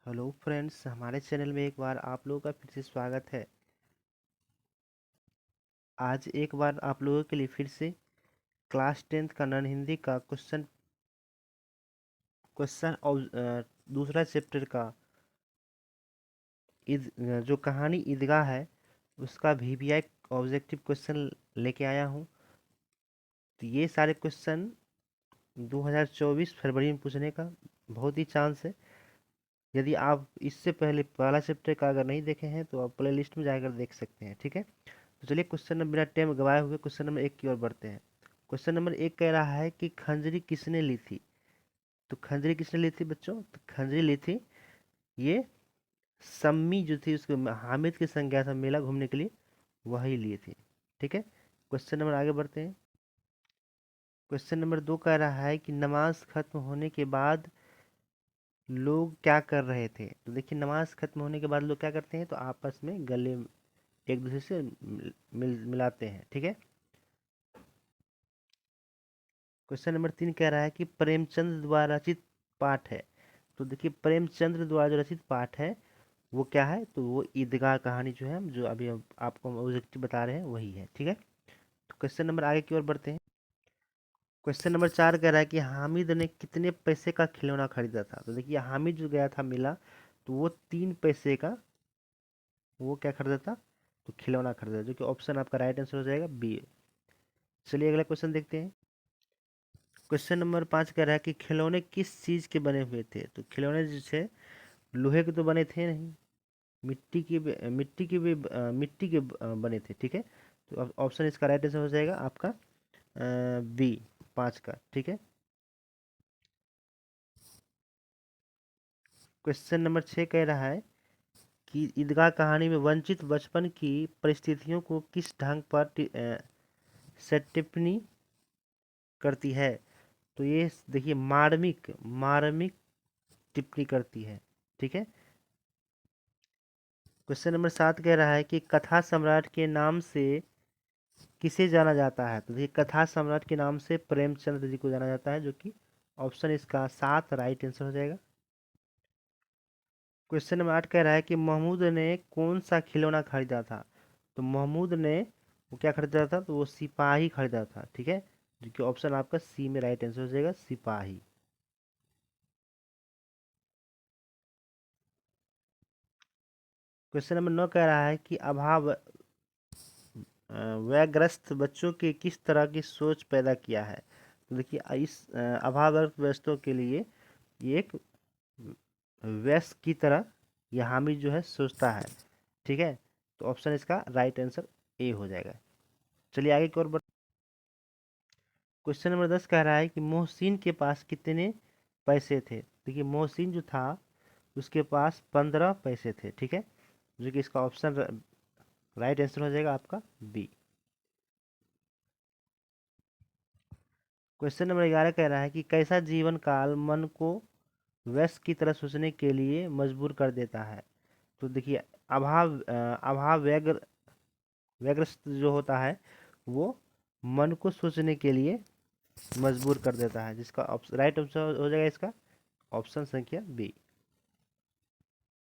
Hello friends, हमारे channel में एक बार आप लोगों का फिर से स्वागत है। आज एक बार आप लोगों के लिए फिर से क्लास 10th का नॉन हिंदी का क्वेश्चन क्वेश्चन और दूसरा चैप्टर का जो कहानी ईदगाह है उसका वीवीआई ऑब्जेक्टिव क्वेश्चन लेके आया हूँ। तो ये सारे क्वेश्चन 2024 फरवरी में पूछने का बहुत ही चांस है। यदि आप इससे पहले पहला चैप्टर का अगर नहीं देखे हैं तो आप प्ले लिस्ट में जाकर देख सकते हैं। ठीक है, तो चलिए क्वेश्चन नंबर बिना टाइम गवाए हुए क्वेश्चन नंबर 1 की ओर बढ़ते हैं। क्वेश्चन नंबर 1 कह रहा है कि खंजरी किसने ली थी। तो खंजरी किसने ली थी बच्चों? तो खंजरी ली थी ये सम्मी जो थी, उसको हामिद के संग गया था मेला घूमने के लिए, वही लिए थी। ठीक है, क्वेश्चन नंबर आगे बढ़ते हैं। क्वेश्चन नंबर 2 कह रहा है कि नमाज खत्म होने के बाद लोग क्या कर रहे थे। तो देखिए, नमाज खत्म होने के बाद लोग क्या करते हैं, तो आपस में गले एक दूसरे से मिलाते हैं। ठीक है, क्वेश्चन नंबर 3 कह रहा है कि प्रेमचंद द्वारा रचित पाठ है। तो देखिए, प्रेमचंद्र द्वारा जो रचित पाठ है वो क्या है, तो वो ईदगाह कहानी जो है, जो अभी आपको हम ऑब्जेक्टिव बता रहे हैं वही है। ठीक है, तो क्वेश्चन नंबर आगे की ओर बढ़ते हैं। क्वेश्चन नंबर 4 कह रहा है कि हामिद ने कितने पैसे का खिलौना खरीदा था। तो देखिए, हामिद जो गया था मिला तो वो 3 पैसे का वो क्या खरीदा था, तो खिलौना खरीदा, जो कि ऑप्शन आपका राइट आंसर हो जाएगा बी। चलिए अगला क्वेश्चन देखते हैं। क्वेश्चन नंबर 5 कह रहा है कि खिलौने किस चीज के बने हुए थे। तो खिलौने जो थे लोहे के तो बने थे नहीं, मिट्टी के बने थे। ठीक है, तो ऑप्शन इसका राइट आंसर हो जाएगा आपका बी 5 का। ठीक है, क्वेश्चन नंबर 6 कह रहा है कि ईदगाह कहानी में वंचित बचपन की परिस्थितियों को किस ढंग पर सेटिप्नी करती है। तो ये देखिए, मार्मिक मार्मिक टिप्पणी करती है। ठीक है, क्वेश्चन नंबर 7 कह रहा है कि कथा सम्राट के नाम से किसे जाना जाता है। तो देखिए, कथा सम्राट के नाम से प्रेमचंद्र जी को जाना जाता है, जो कि ऑप्शन इसका 7 राइट आंसर हो जाएगा। क्वेश्चन नंबर 8 कह रहा है कि महमूद ने कौन सा खिलौना खरीदा था। तो महमूद ने वो क्या खरीदा था, तो वो सिपाही खरीदा था। ठीक है, जो कि ऑप्शन आपका सी में राइट आंसर हो जाएगा, सिपाही। क्वेश्चन नंबर 9 कह रहा है कि अभाव व्याग्रस्त बच्चों के किस तरह की सोच पैदा किया है। तो देखिए, इस अभावग्रस्त बच्चों के लिए ये एक वयस्क की तरह यह हामिद जो है सोचता है। ठीक है, तो ऑप्शन इसका राइट आंसर ए हो जाएगा। चलिए आगे की ओर बढ़। क्वेश्चन नंबर 10 कह रहा है कि मोहसिन के पास कितने पैसे थे। देखिए, मोहसिन जो था उसके पास 15 पैसे थे। ठीक है, जो कि इसका ऑप्शन राइट आंसर हो जाएगा आपका बी। क्वेश्चन नंबर 11 कह रहा है कि कैसा जीवन काल मन को वयस्क की तरह सोचने के लिए मजबूर कर देता है। तो देखिए, अभाव व्यग्रस्त जो होता है वो मन को सोचने के लिए मजबूर कर देता है, जिसका राइट आंसर हो जाएगा इसका ऑप्शन संख्या बी।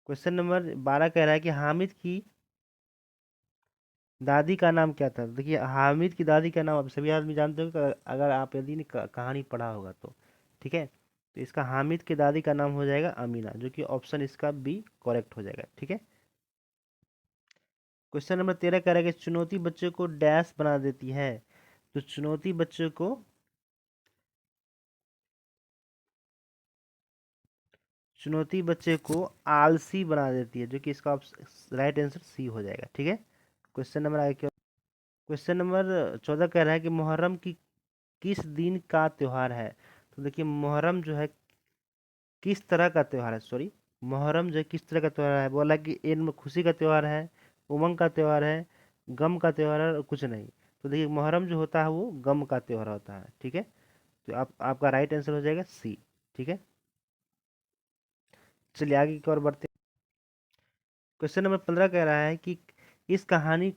क्वेश्चन नंबर 12 कह रहा है कि हामिद की दादी का नाम क्या था। देखिए, हामिद की दादी का नाम आप सभी आदमी जानते हो, अगर आप यदि ने कहानी पढ़ा होगा तो। ठीक है, तो इसका हामिद की दादी का नाम हो जाएगा अमीना, जो कि ऑप्शन इसका बी करेक्ट हो जाएगा। ठीक है, क्वेश्चन नंबर 13 कह रहा है कि चुनौती बच्चे को डैश बना देती है। तो चुनौती बच्चे को आलसी बना देती है, जो कि इसका राइट आंसर सी हो जाएगा। ठीक है, क्वेश्चन नंबर आगे। क्वेश्चन नंबर 14 कह रहा है कि मुहर्रम की किस दिन का त्योहार है। तो देखिए, मुहर्रम जो है किस तरह का त्योहार है, सॉरी, मुहर्रम जो है किस तरह का त्योहार है। बोला कि इनमें खुशी का त्योहार है, उमंग का त्योहार है, गम का त्योहार है, और कुछ नहीं। तो देखिए, मुहर्रम जो होता है वो गम का त्योहार होता है। ठीक है, तो आपका राइट आंसर हो जाएगा सी। ठीक है, चलिए आगे की ओर बढ़ते हैं। क्वेश्चन नंबर 15 कह रहा है कि इस कहानी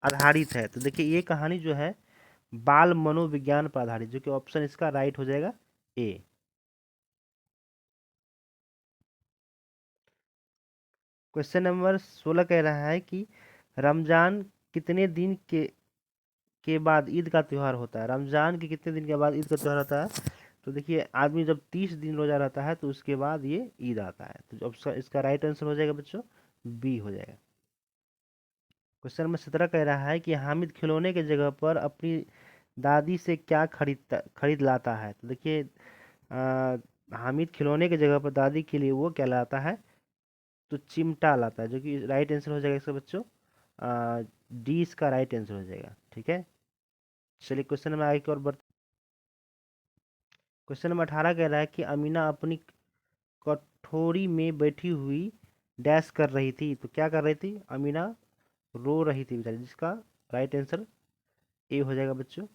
आधारित है। तो देखिए, ये कहानी जो है बाल मनोविज्ञान पर आधारित, जो कि ऑप्शन इसका राइट हो जाएगा ए। क्वेश्चन नंबर 16 कह रहा है कि रमजान कितने दिन के बाद ईद का त्योहार होता है। रमजान के कितने दिन के बाद ईद का त्योहार होता है। तो देखिए, आदमी जब 30 दिन रोजा रहता है तो उसके बाद ये ईद आता है। तो अब इसका राइट आंसर हो जाएगा बच्चों, बी हो जाएगा। क्वेश्चन नंबर 17 कह रहा है कि हामिद खिलौने के जगह पर अपनी दादी से क्या खरीद लाता है। तो देखिए, हामिद खिलौने की जगह पर दादी के लिए वो क्या लाता है, तो चिमटा लाता है, जो कि राइट आंसर हो जाएगा इसका बच्चों, डी इसका राइट आंसर हो जाएगा। ठीक है, चलिए क्वेश्चन नंबर आगे की ओर बढ़ते। क्वेश्चन नंबर 18 कह रहा है कि अमीना अपनी कटोरी में बैठी हुई डैश कर रही थी। तो क्या कर रही थी, अमीना रो रही थी बेचारी, जिसका राइट आंसर ए हो जाएगा बच्चों।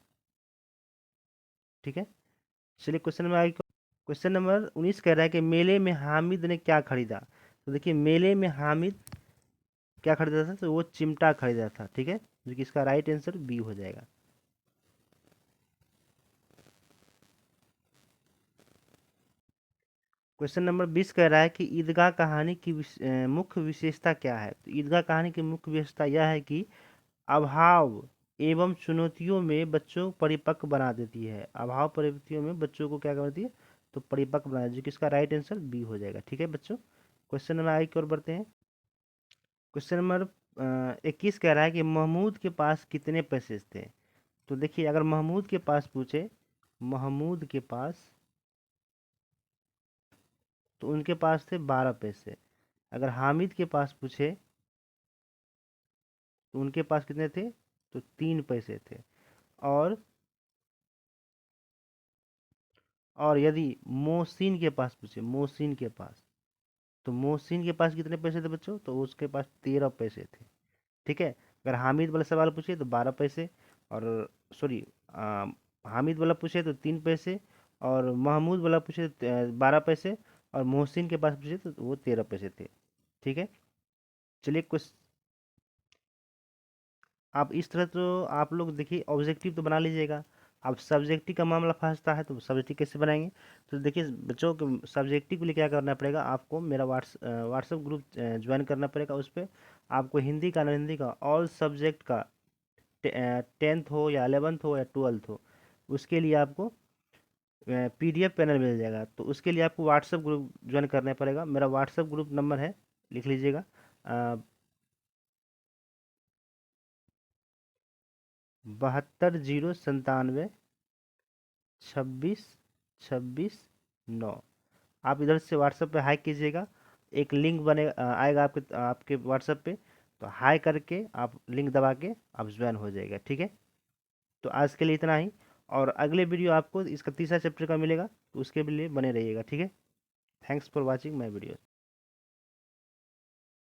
ठीक है, चलिए क्वेश्चन नंबर आगे। क्वेश्चन नंबर 19 कह रहा है कि मेले में हामिद ने क्या खरीदा। तो देखिए, मेले में हामिद क्या खरीदा था, तो वो चिमटा खरीदा था। ठीक है, जो कि इसका राइट आंसर बी हो जाएगा। क्वेश्चन नंबर 20 कह रहा है कि ईदगाह कहानी की मुख्य विशेषता क्या है। तो ईदगाह कहानी की मुख्य विशेषता यह है कि अभाव एवं चुनौतियों में बच्चों को परिपक्व बना देती है। अभाव परिस्थितियों में बच्चों को क्या करती है, तो परिपक्व बना देती है, जो कि इसका राइट आंसर बी हो जाएगा। ठीक है बच्चों, क्वेश्चन नंबर आगे की ओर बढ़ते हैं। क्वेश्चन नंबर 21 कह रहा है कि महमूद के पास कितने पैसे थे। तो देखिए, अगर महमूद के पास पूछे, महमूद के पास, तो उनके पास थे 12 पैसे। अगर हामिद के पास पूछे तो उनके पास कितने थे, तो 3 पैसे थे। और और यदि मोहसिन के पास पूछे, मोहसिन के पास, तो मोहसिन के पास कितने पैसे थे बच्चों, तो उसके पास 13 पैसे थे। ठीक है, अगर हामिद वाला सवाल पूछे तो 12 पैसे, और सॉरी, हामिद वाला पूछे तो 3 पैसे, और महमूद वाला पूछे तो 12 पैसे, और मोहसिन के पास पूछे तो वो 13 पैसे थे। ठीक है, चलिए कुछ, आप इस तरह तो आप लोग देखिए ऑब्जेक्टिव तो बना लीजिएगा। अब सब्जेक्टिव का मामला फंसता है तो सब्जेक्टिव कैसे बनाएंगे। तो देखिए बच्चों को सब्जेक्टिव के लिए क्या करना पड़ेगा, आपको मेरा व्हाट्सएप ग्रुप ज्वाइन करना पड़ेगा। उस पर आपको हिंदी का, नॉन हिंदी का, ऑल सब्जेक्ट का, 10th हो या 11th हो या 12th हो, उसके लिए आपको PDF पैनल मिल जाएगा। तो उसके लिए आपको व्हाट्सएप ग्रुप ज्वाइन करना पड़ेगा। मेरा व्हाट्सएप ग्रुप नंबर है, लिख लीजिएगा, 72 097 26 26 9। आप इधर से व्हाट्सएप पे हाई कीजिएगा, एक लिंक बने आएगा आपके आपके व्हाट्सएप पे, तो हाई करके आप लिंक दबा के आप ज्वाइन हो जाएगा। ठीक है, तो आज के लिए इतना ही, और अगले वीडियो आपको इसका तीसरा चैप्टर का मिलेगा, तो उसके लिए बने रहिएगा। ठीक है, thanks for watching my video.